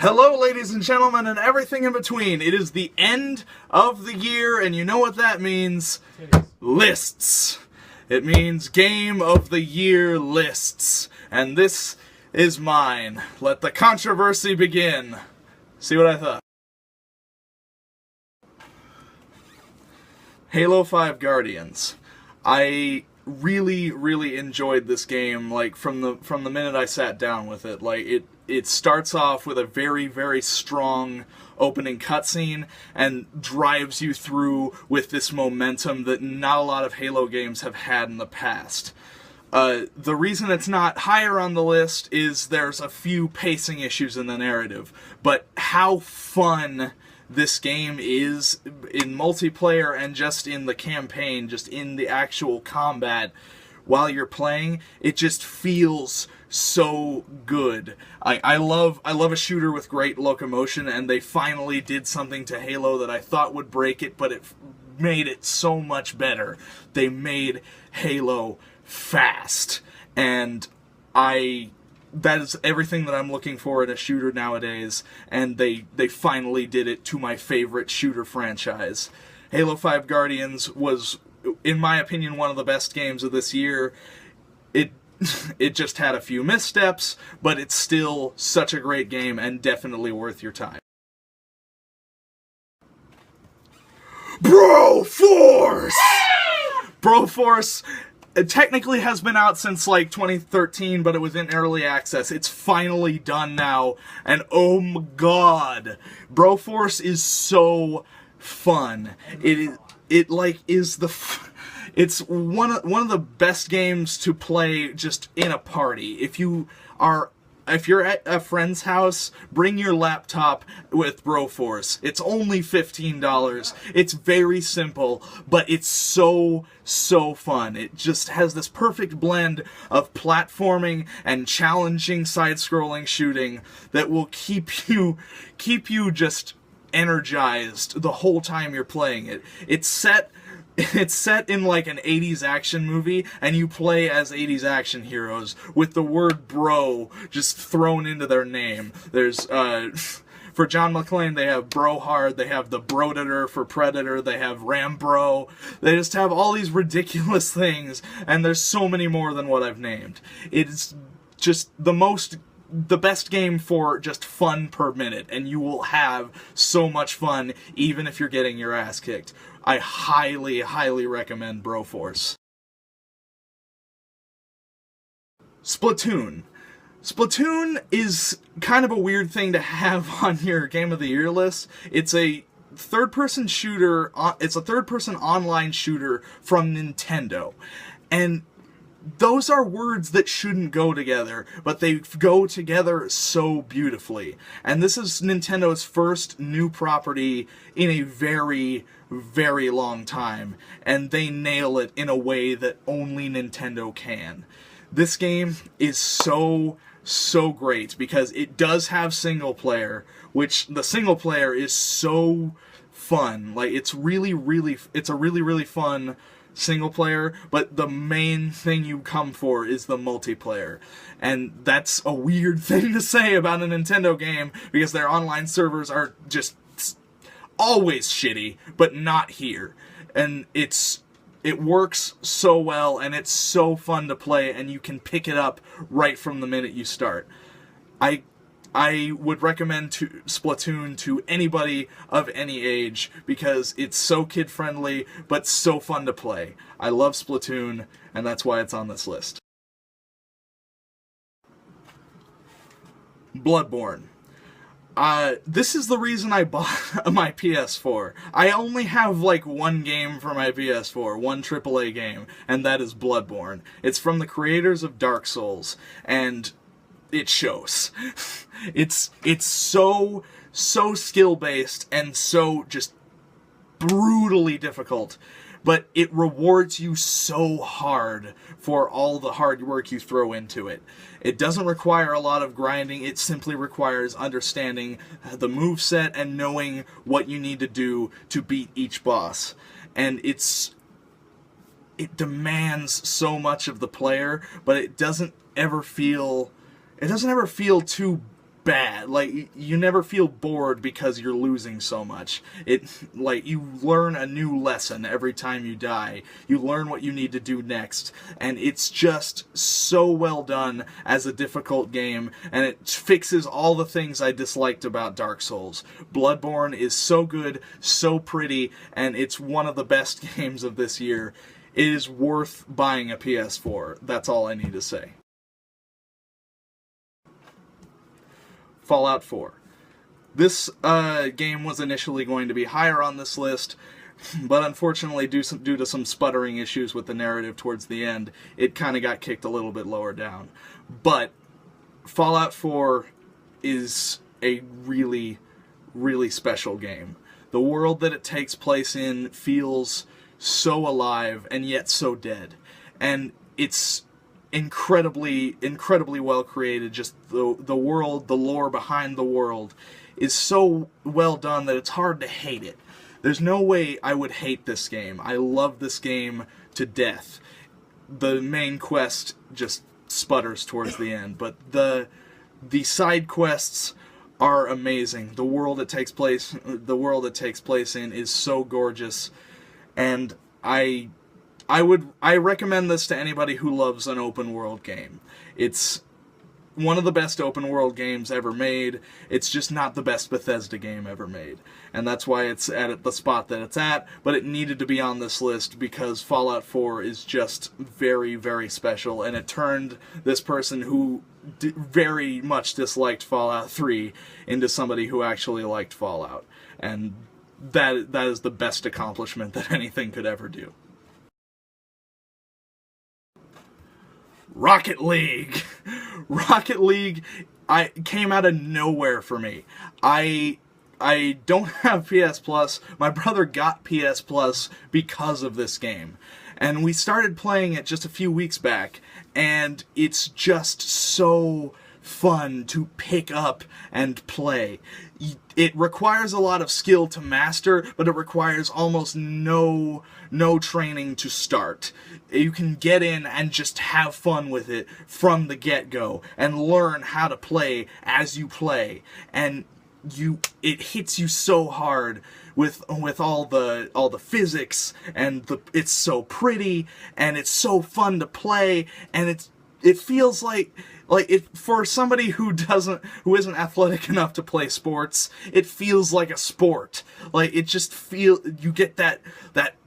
Hello, ladies and gentlemen, and everything in between. It is the end of the year, and you know what that means? Lists. It means Game of the Year lists. And this is mine. Let the controversy begin. See what I thought? Halo 5 Guardians. I really enjoyed this game, like, from the minute I sat down with it. Like, it starts off with a very strong opening cutscene and drives you through with this momentum that not a lot of Halo games have had in the past. The reason it's not higher on the list is there's a few pacing issues in the narrative, but how fun this game is in multiplayer and just in the campaign, just in the actual combat while you're playing, it just feels so good. I love a shooter with great locomotion, and they finally did something to Halo that I thought would break it, but it made it so much better. They made Halo fast, and that is everything that I'm looking for in a shooter nowadays, and they finally did it to my favorite shooter franchise. Halo 5 Guardians was, in my opinion, one of the best games of this year. It just had a few missteps, but it's still such a great game and definitely worth your time. Broforce! Broforce technically has been out since like 2013, but it was in early access. It's finally done now, and oh my god, Broforce is so fun. It's one of the best games to play just in a party. If you're at a friend's house, bring your laptop with Broforce. It's only $15. It's very simple, but it's so fun. It just has this perfect blend of platforming and challenging side-scrolling shooting that will keep you just energized the whole time you're playing it. It's set in like an 80s action movie, and you play as 80s action heroes with the word bro just thrown into their name. There's, for John McClane, they have Brohard, they have the Brodator for Predator, they have Rambro. They just have all these ridiculous things, and there's so many more than what I've named. It's just the best game for just fun per minute, and you will have so much fun even if you're getting your ass kicked. I highly recommend Broforce. Splatoon. Splatoon is kind of a weird thing to have on your Game of the Year list. It's a third-person shooter. It's a third-person online shooter from Nintendo, and those are words that shouldn't go together, but they go together so beautifully. And this is Nintendo's first new property in a very long time, and they nail it in a way that only Nintendo can. This game is so great because it does have single player, which the single player is so fun. Like, it's a really fun single player, but the main thing you come for is the multiplayer. And that's a weird thing to say about a Nintendo game, because their online servers are just always shitty, but not here. And it works so well, and it's so fun to play, and you can pick it up right from the minute you start. I would recommend Splatoon to anybody of any age because it's so kid-friendly, but so fun to play. I love Splatoon, and that's why it's on this list. Bloodborne. This is the reason I bought my PS4. I only have like one game for my PS4, one AAA game, and that is Bloodborne. It's from the creators of Dark Souls, and it shows. It's so skill-based and so just brutally difficult, but it rewards you so hard for all the hard work you throw into it. It doesn't require a lot of grinding, it simply requires understanding the moveset and knowing what you need to do to beat each boss. And it demands so much of the player, but it doesn't ever feel too bad. Like, you never feel bored because you're losing so much. Like, you learn a new lesson every time you die. You learn what you need to do next. And it's just so well done as a difficult game, and it fixes all the things I disliked about Dark Souls. Bloodborne is so good, so pretty, and it's one of the best games of this year. It is worth buying a PS4. That's all I need to say. Fallout 4. This game was initially going to be higher on this list, but unfortunately, due to some sputtering issues with the narrative towards the end, it kind of got kicked a little bit lower down. But Fallout 4 is a really, really special game. The world that it takes place in feels so alive and yet so dead. And it's incredibly well created. Just the world, the lore behind the world is so well done that it's hard to hate it. There's no way I would hate this game. I love this game to death. The main quest just sputters towards the end, but the side quests are amazing. The world it takes place in is so gorgeous, and I recommend this to anybody who loves an open world game. It's one of the best open world games ever made. It's just not the best Bethesda game ever made. And that's why it's at the spot that it's at, but it needed to be on this list because Fallout 4 is just very, very special, and it turned this person who very much disliked Fallout 3 into somebody who actually liked Fallout. And that is the best accomplishment that anything could ever do. Rocket League! Rocket League came out of nowhere for me. I don't have PS Plus. My brother got PS Plus because of this game. And we started playing it just a few weeks back, and it's just so fun to pick up and play. It requires a lot of skill to master, but it requires almost no training to start. You can get in and just have fun with it from the get-go and learn how to play as you play. And it hits you so hard with all the physics, and it's so pretty and it's so fun to play, and it feels like for somebody who isn't athletic enough to play sports, it feels like a sport. Like, you get that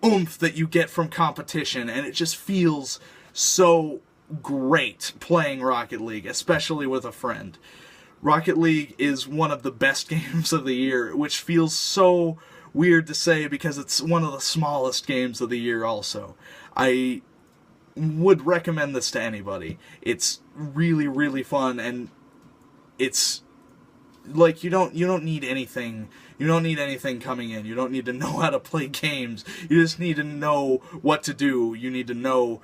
oomph that you get from competition, and it just feels so great playing Rocket League, especially with a friend. Rocket League is one of the best games of the year, which feels so weird to say because it's one of the smallest games of the year also. I would recommend this to anybody. It's really, really fun, and it's like you don't need anything. You don't need anything coming in. You don't need to know how to play games. You just need to know what to do. You need to know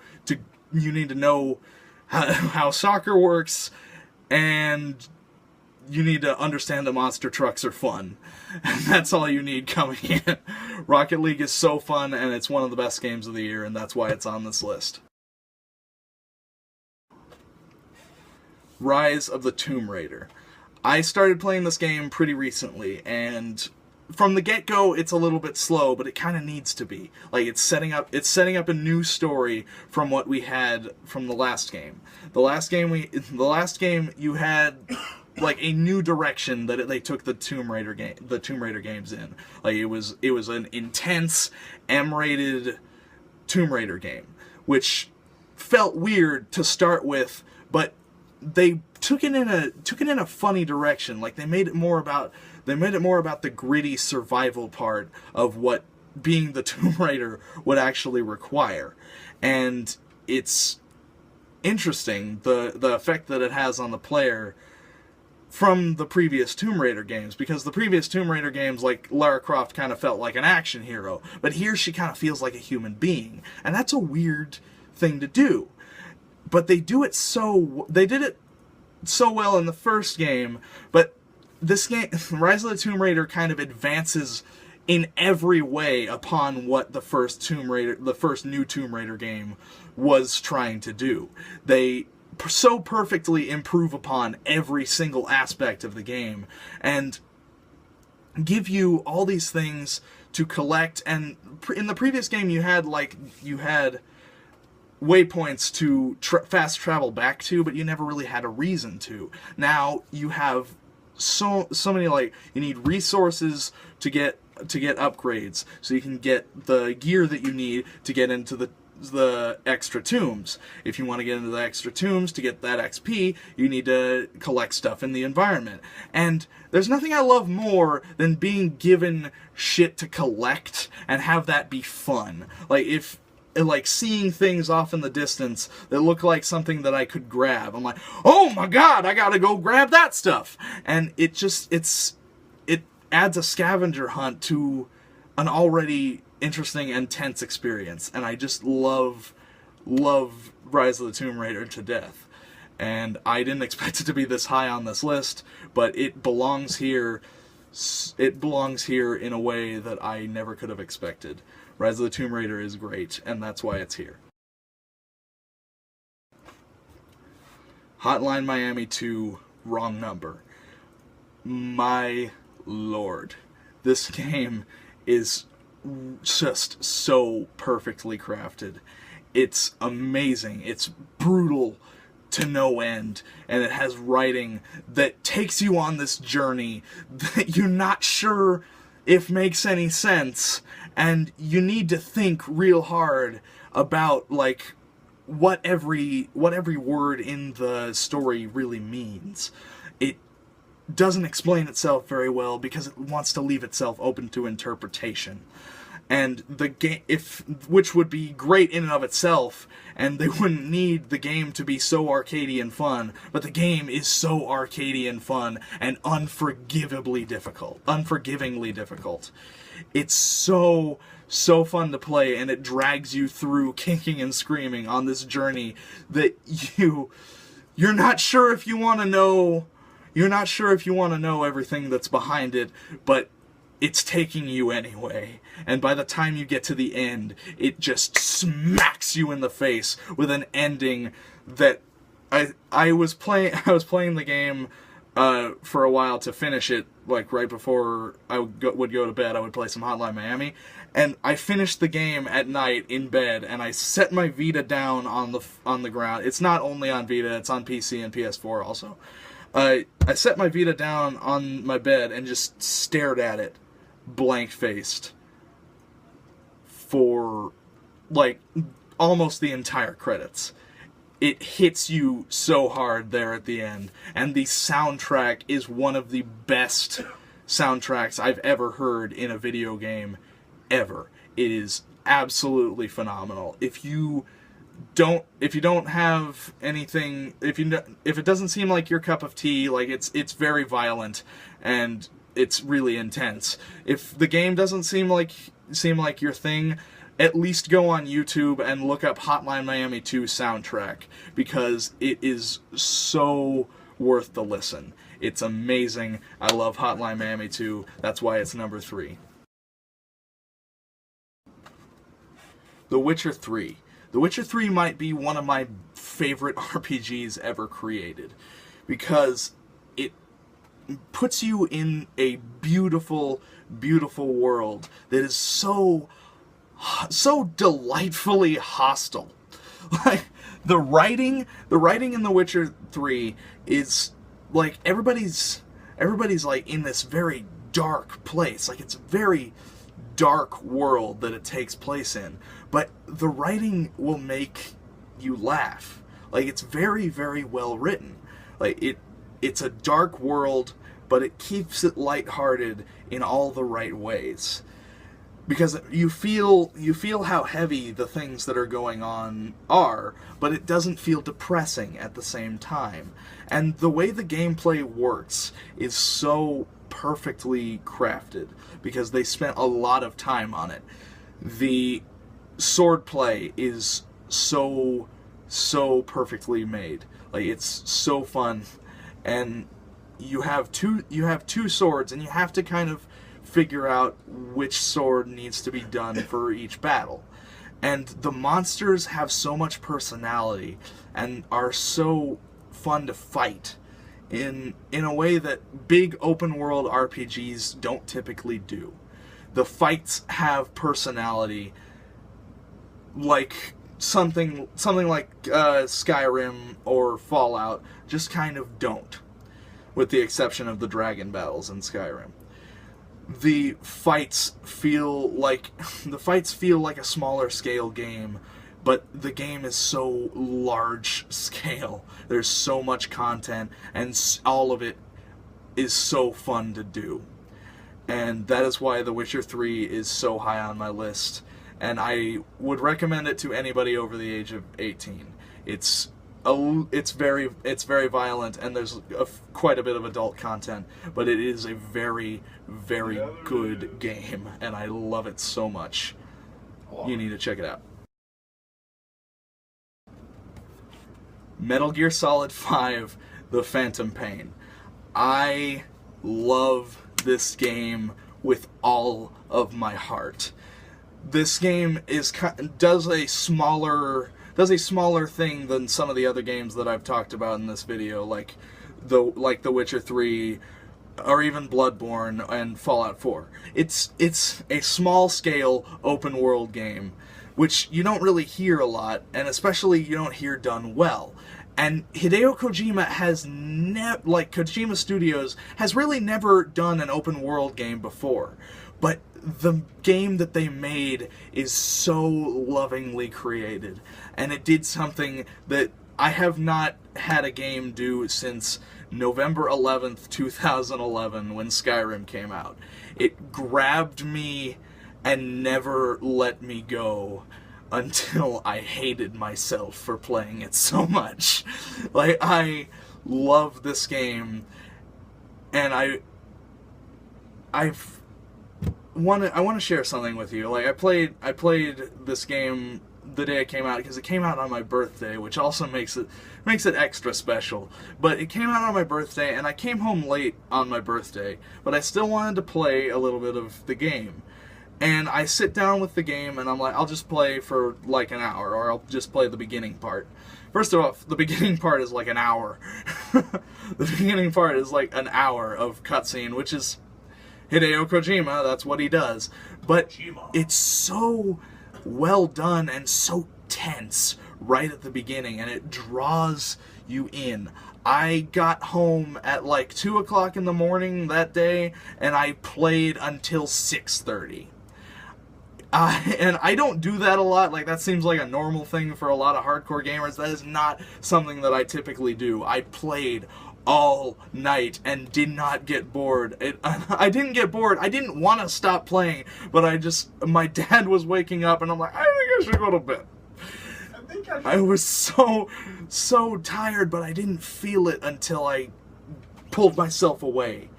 how soccer works, and you need to understand that monster trucks are fun. And that's all you need coming in. Rocket League is so fun, and it's one of the best games of the year, and that's why it's on this list. Rise of the Tomb Raider. I started playing this game pretty recently, and from the get-go, it's a little bit slow, but it kind of needs to be. Like, it's setting up a new story from what we had from the last game. The last game you had like a new direction that they took the Tomb Raider games in. Like, it was an intense M-rated Tomb Raider game, which felt weird to start with, but they took it in a funny direction. Like, they made it more about the gritty survival part of what being the Tomb Raider would actually require. And it's interesting, the effect that it has on the player from the previous Tomb Raider games, because the previous Tomb Raider games, like, Lara Croft kind of felt like an action hero, but here she kind of feels like a human being, and that's a weird thing to do. But they did it so well in the first game, but this game, Rise of the Tomb Raider, kind of advances in every way upon what the first new Tomb Raider game was trying to do. They so perfectly improve upon every single aspect of the game, and give you all these things to collect. And in the previous game you had waypoints to fast travel back to, but you never really had a reason to. Now you have so many, like, you need resources to get upgrades, so you can get the gear that you need to get into the extra tombs. If you want to get into the extra tombs to get that XP, you need to collect stuff in the environment. And there's nothing I love more than being given shit to collect and have that be fun. Like seeing things off in the distance that look like something that I could grab. I'm like, oh my god, I gotta go grab that stuff. And it adds a scavenger hunt to an already interesting and tense experience. And I just love Rise of the Tomb Raider to death. And I didn't expect it to be this high on this list, but it belongs here. It belongs here in a way that I never could have expected. Rise of the Tomb Raider is great, and that's why it's here. Hotline Miami 2, wrong number. My lord. This game is just so perfectly crafted. It's amazing. It's brutal to no end, and it has writing that takes you on this journey that you're not sure if makes any sense, and you need to think real hard about, like, what every word in the story really means. It doesn't explain itself very well because it wants to leave itself open to interpretation. And the game, which would be great in and of itself, and they wouldn't need the game to be so arcadey and fun, but the game is so arcadey and fun and unforgivingly difficult. It's so fun to play, and it drags you through kicking and screaming on this journey that you're not sure if you want to know. You're not sure if you want to know everything that's behind it, but it's taking you anyway. And by the time you get to the end, it just smacks you in the face with an ending that I was playing the game for a while to finish it, like right before I would go to bed. I would play some Hotline Miami, and I finished the game at night in bed, and I set my Vita down on the ground. It's not only on Vita, it's on PC and PS4 also. I set my Vita down on my bed and just stared at it, blank-faced, for, like, almost the entire credits. It hits you so hard there at the end, and the soundtrack is one of the best soundtracks I've ever heard in a video game, ever. It is absolutely phenomenal. If you don't have anything, if it doesn't seem like your cup of tea, like it's very violent and it's really intense. If the game doesn't seem like your thing, at least go on YouTube and look up Hotline Miami 2 soundtrack, because it is so worth the listen. It's amazing. I love Hotline Miami 2. That's why it's number 3. The Witcher 3. The Witcher 3 might be one of my favorite RPGs ever created, because it puts you in a beautiful, beautiful world that is so delightfully hostile. Like, the writing in The Witcher 3 is like everybody's like in this very dark place. Like, it's a very dark world that it takes place in, but the writing will make you laugh. Like, it's very, very well written. Like, it's a dark world, but it keeps it lighthearted in all the right ways. Because you feel how heavy the things that are going on are, but it doesn't feel depressing at the same time. And the way the gameplay works is so perfectly crafted, because they spent a lot of time on it. The swordplay is so perfectly made. Like, it's so fun, and you have two swords, and you have to kind of figure out which sword needs to be done for each battle. And the monsters have so much personality and are so fun to fight in a way that big open world RPGs don't typically do. The fights have personality like something like Skyrim or Fallout just kind of don't, with the exception of the dragon battles in Skyrim. The fights feel like a smaller scale game, but the game is so large scale. There's so much content, and all of it is so fun to do. And that is why The Witcher 3 is so high on my list, and I would recommend it to anybody over the age of 18. It's very violent, and there's quite a bit of adult content, but it is a very, very good game, and I love it so much. You need to check it out. Metal Gear Solid 5: The Phantom Pain. I love this game with all of my heart. This game does a smaller thing than some of the other games that I've talked about in this video, like The Witcher 3, or even Bloodborne and Fallout 4. It's a small scale open world game, which you don't really hear a lot, and especially you don't hear done well. And Hideo Kojima Kojima Studios has really never done an open world game before. But the game that they made is so lovingly created. And it did something that I have not had a game do since November 11th, 2011, when Skyrim came out. It grabbed me and never let me go until I hated myself for playing it so much. Like, I love this game, and I want to share something with you. Like, I played this game the day it came out, because it came out on my birthday, which also makes it extra special. But it came out on my birthday, and I came home late on my birthday, but I still wanted to play a little bit of the game. And I sit down with the game, and I'm like, I'll just play for like an hour, or I'll just play the beginning part. First of all, the beginning part is like an hour. The beginning part is like an hour of cutscene, which is Hideo Kojima, that's what he does. But it's so well done and so tense right at the beginning, and it draws you in. I got home at like 2 o'clock in the morning that day, and I played until 6:30. And I don't do that a lot. Like, that seems like a normal thing for a lot of hardcore gamers. That is not something that I typically do. I played all night and did not get bored. I didn't get bored. I didn't want to stop playing, but my dad was waking up, and I'm like, I think I should go to bed. I was so tired, but I didn't feel it until I pulled myself away.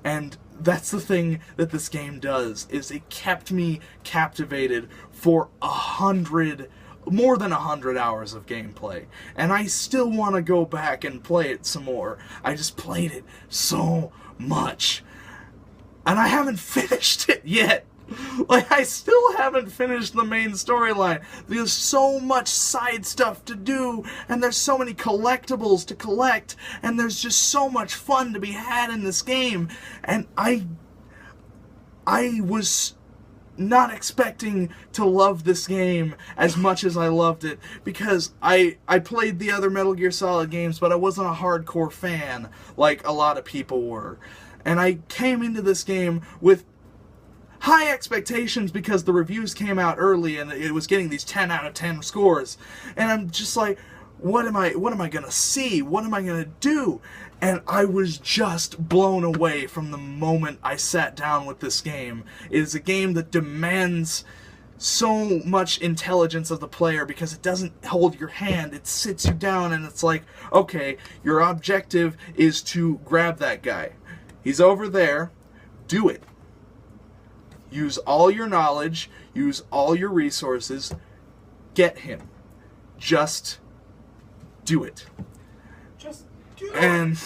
And that's the thing that this game does, is it kept me captivated for more than 100 hours of gameplay. And I still want to go back and play it some more. I just played it so much. And I haven't finished it yet. Like, I still haven't finished the main storyline. There's so much side stuff to do, and there's so many collectibles to collect, and there's just so much fun to be had in this game. And I was not expecting to love this game as much as I loved it, because I played the other Metal Gear Solid games, but I wasn't a hardcore fan like a lot of people were. And I came into this game with high expectations because the reviews came out early and it was getting these 10 out of 10 scores. And I'm just like, what am I going to see? What am I going to do? And I was just blown away from the moment I sat down with this game. It is a game that demands so much intelligence of the player because it doesn't hold your hand. It sits you down and it's like, okay, your objective is to grab that guy. He's over there. Do it. Use all your knowledge, use all your resources, get him. Just do it. Just do it. And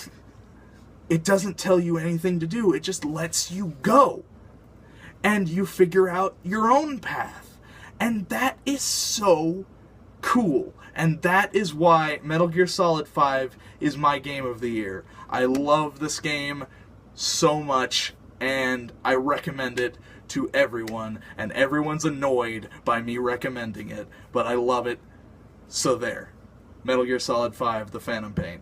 it doesn't tell you anything to do, it just lets you go. And you figure out your own path. And that is so cool. And that is why Metal Gear Solid 5 is my game of the year. I love this game so much, and I recommend it to everyone, and everyone's annoyed by me recommending it, but I love it. So there. Metal Gear Solid 5, The Phantom Pain.